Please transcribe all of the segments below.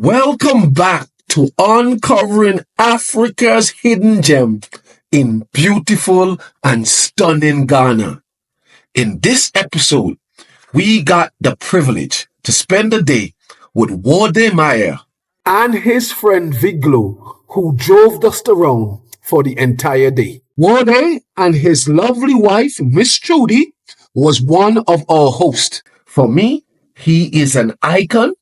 Welcome back to uncovering Africa's hidden gem in beautiful and stunning Ghana. In this episode, we got the privilege to spend the day with Wode Maya and his friend Vigloo, who drove us around for the entire day. Wode and his lovely wife, Miss Trudy, was one of our hosts. For me, he is an icon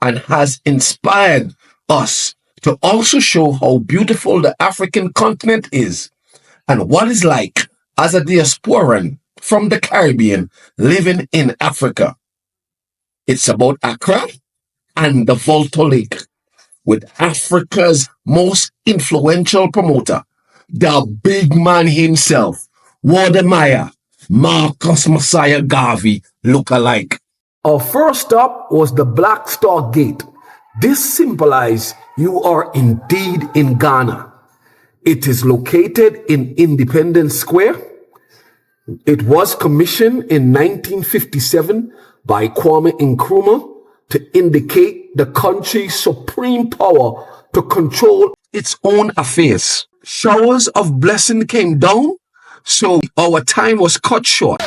and has inspired us to also show how beautiful the African continent is and what it's like as a diasporan from the Caribbean living in Africa. It's about Accra and the Volta Lake with Africa's most influential promoter, the big man himself, Wode Maya, Marcus Messiah Garvey look-alike. Our first stop was the Black Star Gate. This symbolizes you are indeed in Ghana. It is located in Independence Square. It was commissioned in 1957 by Kwame Nkrumah to indicate the country's supreme power to control its own affairs. Showers of blessing came down, so our time was cut short.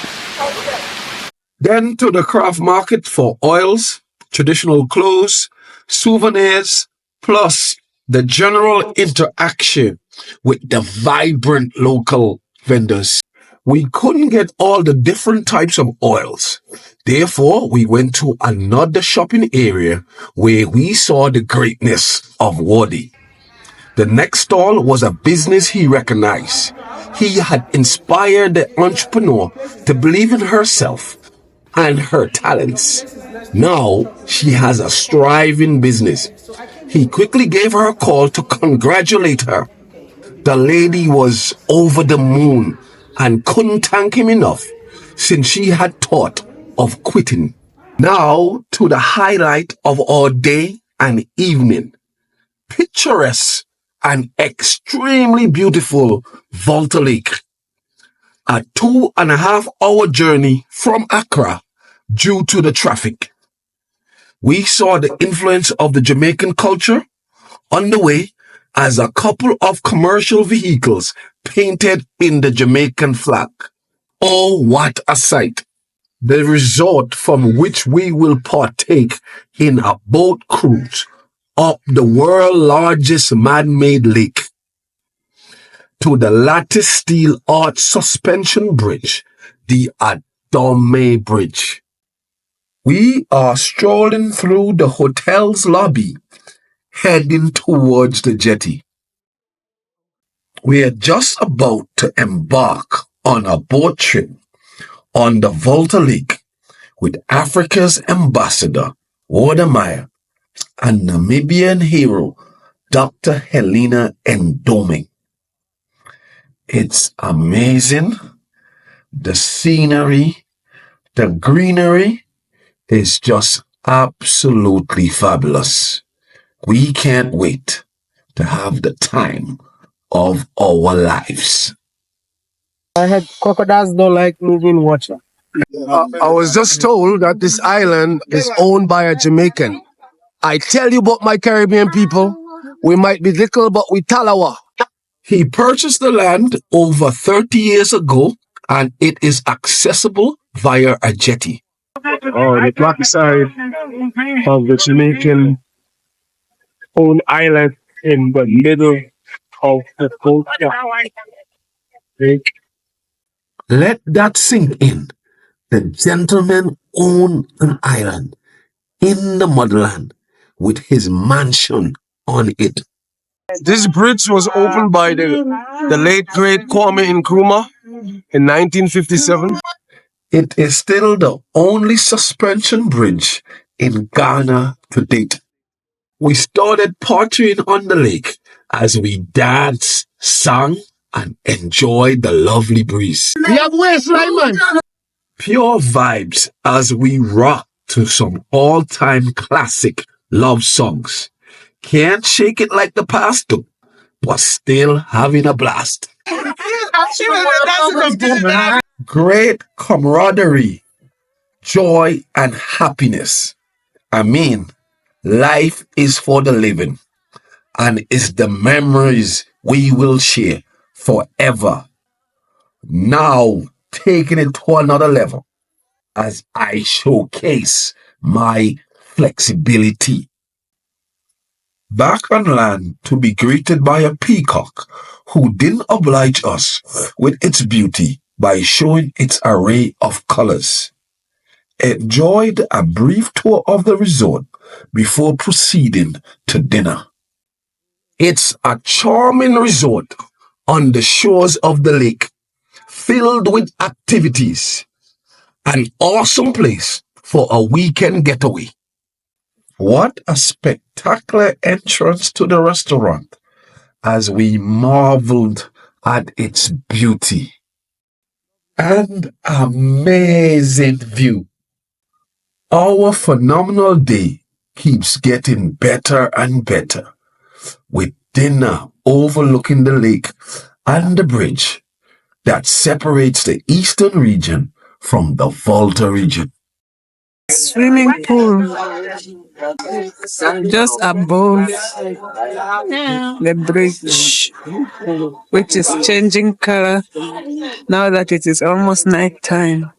Then to the craft market for oils, traditional clothes, souvenirs, plus the general interaction with the vibrant local vendors. We couldn't get all the different types of oils. Therefore, we went to another shopping area where we saw the greatness of Wode. The next stall was a business he recognized. He had inspired the entrepreneur to believe in herself and her talents. Now she has a thriving business. He quickly gave her a call to congratulate her. The lady was over the moon and couldn't thank him enough since she had thought of quitting. Now to the highlight of our day and evening. Picturesque and extremely beautiful Volta Lake. A 2.5-hour journey from Accra due to the traffic. We saw the influence of the Jamaican culture on the way as a couple of commercial vehicles painted in the Jamaican flag. Oh, what a sight! The resort from which we will partake in a boat cruise up the world's largest man-made lake to the lattice steel arch suspension bridge, the Adome Bridge. We are strolling through the hotel's lobby, heading towards the jetty. We are just about to embark on a boat trip on the Volta Lake with Africa's ambassador, Wode Maya, and Namibian hero, Dr. Helena Ndome. It's amazing. The scenery, the greenery is just absolutely fabulous. We can't wait to have the time of our lives. I heard crocodiles don't like moving water. I was just told that this island is owned by a Jamaican. I tell you about my Caribbean people, we might be little, but we talawa. He purchased the land over 30 years ago, and it is accessible via a jetty. Oh, the black side of the Jamaican own island in the middle of the Volta Lake. Let that sink in. The gentleman owned an island in the motherland with his mansion on it. This bridge was opened by the late great Kwame Nkrumah in 1957. It is still the only suspension bridge in Ghana to date. We started partying on the lake as we danced, sang, and enjoyed the lovely breeze. Pure vibes as we rocked to some all-time classic love songs. Can't shake it like the past though, but still having a blast. Great camaraderie, joy, and happiness. I mean, Life is for the living and is the memories we will share forever. Now, taking it to another level as I showcase my flexibility. Back on land to be greeted by a peacock who didn't oblige us with its beauty by showing its array of colors. Enjoyed a brief tour of the resort before proceeding to dinner. It's a charming resort on the shores of the lake, filled with activities. An awesome place for a weekend getaway. What a spectacular entrance to the restaurant as we marveled at its beauty and amazing view. Our phenomenal day keeps getting better and better with dinner overlooking the lake and the bridge that separates the eastern region from the Volta region. Swimming pool just above the bridge, which is changing color now that it is almost night time.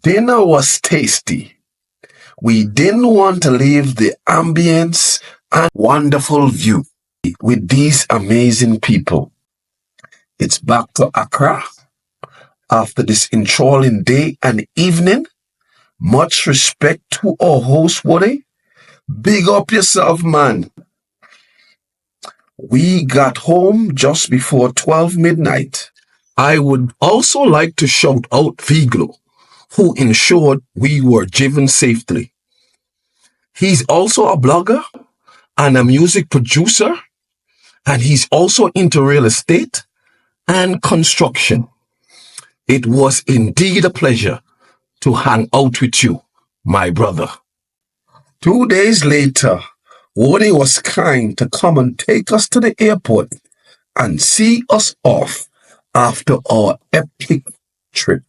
Dinner was tasty. We didn't want to leave the ambience and wonderful view with these amazing people. It's back to Accra after this enthralling day and evening. Much respect to our host, Wode. Big up yourself, man. We got home just before 12 midnight. I would also like to shout out Vigloo, who ensured we were driven safely. He's also a blogger and a music producer, and he's also into real estate and construction. It was indeed a pleasure to hang out with you, my brother. 2 days later, Wode was kind to come and take us to the airport and see us off after our epic trip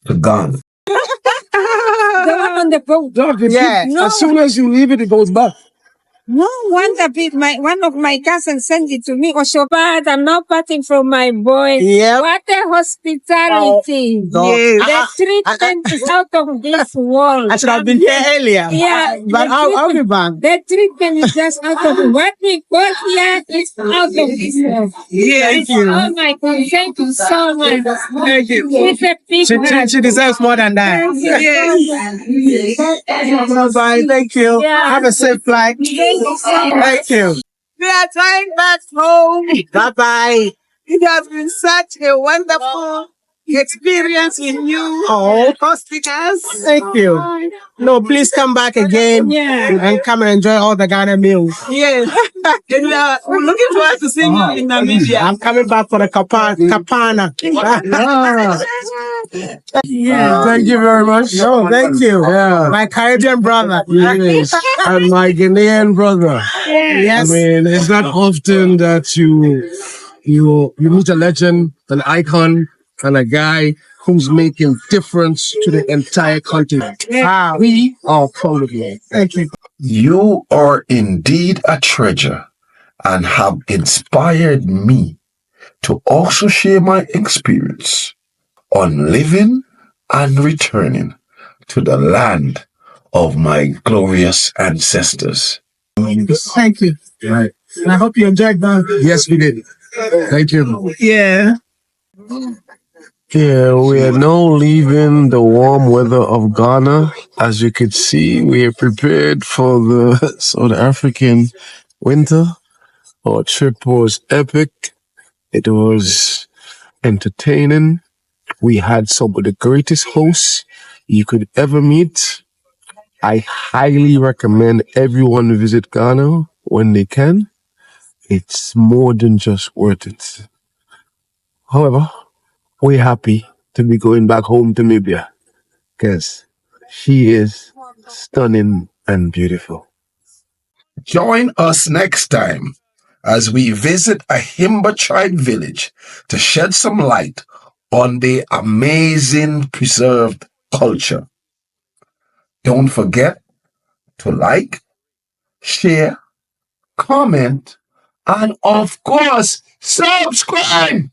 to Ghana. The one on the boat. Yeah, No. as soon as you leave it, it goes back. No, one of my cousins sent it to me. Oh, so bad. I'm not parting from my boy. Yep. What a hospitality. Yes. The treatment is out of this world. I should have been here earlier. Yeah, But I'll be back. the treatment is just out of what we got here is out of this world. Thank you. Oh my God, thank you so much. Thank you. With a big heart. She deserves more than that. Bye-bye. Thank you. Yeah. Have a safe flight. Thank you. We are trying back home. Bye-bye. It has been such a wonderful experience in new hospitals. Thank you. No, please come back again and come and enjoy all the Ghana meals. Yes. And we're looking forward to seeing you in Namibia. I'm coming back for the kapana. Thank you very much. No, thank you. Yeah. My Caribbean brother. Yes. And my Ghanaian brother. Yes. I mean, it's not often that you meet a legend, an icon, and a guy who's making difference to the entire continent. Wow. We are proud of you. Thank you. You are indeed a treasure and have inspired me to also share my experience on living and returning to the land of my glorious ancestors. Thank you. Right. And I hope you enjoyed that. Yes, we did. Thank you. Yeah. Yeah, we are now leaving the warm weather of Ghana. As you can see, we are prepared for the South African winter. Our trip was epic. It was entertaining. We had some of the greatest hosts you could ever meet. I highly recommend everyone visit Ghana when they can. It's more than just worth it. However, we're happy to be going back home to Namibia because she is stunning and beautiful. Join us next time as we visit a Himba tribe village to shed some light on the amazing preserved culture. Don't forget to like, share, comment, and of course, subscribe.